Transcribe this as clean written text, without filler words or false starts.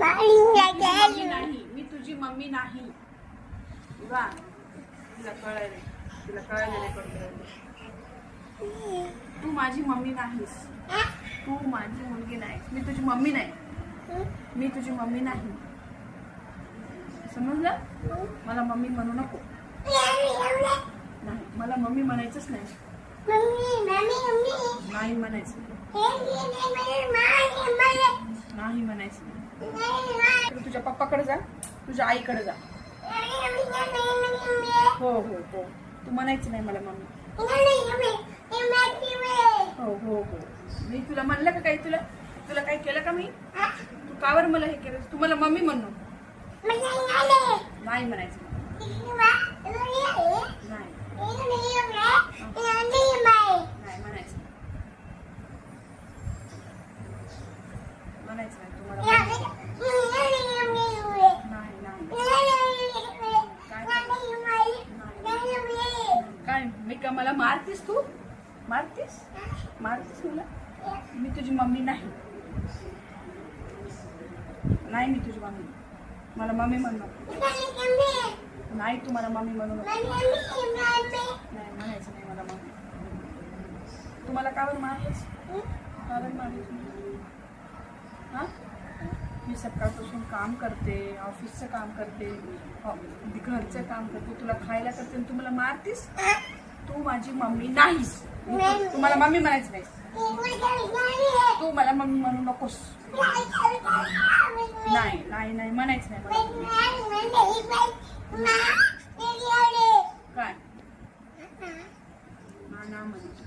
Mummy नाही, मी तुझी mummy नाही. वा, तिला कळायला नाही पडत. तू माझी मम्मी नाहीस, तू माझी मुलगी नाहीस, मी तुझी मम्मी नाही, मी तुझी मम्मी नाही. समजलं? मला मम्मी म्हणू नको. नाही, मला मम्मी म्हणायचंच नाही. नाही म्हणायचं, नाही म्हणायचं. तुझ्या पप्पाकडे जा, तुझ्या आईकडे जा. हो हो हो, तू म्हणायचं नाही मला मम्मी. हो हो हो, मी तुला म्हणलं का काही? तुला काही केलं का मी? तू कावर मला हे केलं? तू मला मम्मी म्हणू. नाही म्हणायचं. नाही म्हणायचं. म्हणायचं नाही तुम्हाला. काय मी का मला मारतीस? तू मारतीस मला? मी तुझी मम्मी नाही. नाही, मी तुझी मम्मी. मला मम्मी म्हणू. नाही, तू मला मम्मी म्हणू नको. नाही म्हणायचं नाही मला मम्मी. तुम्हाला का बरं मारतेस? हा, मी सकाळपासून काम करते, ऑफिसचं काम करते, घरचं काम करते, तुला खायला करते आणि तू मला मारतीस? तू माझी मम्मी नाहीस. तू मला मम्मी म्हणायचं नाही. तू मला मम्मी म्हणू नकोस. नाही नाही नाही म्हणायचं नाही मला. काय ना म्हणायचं.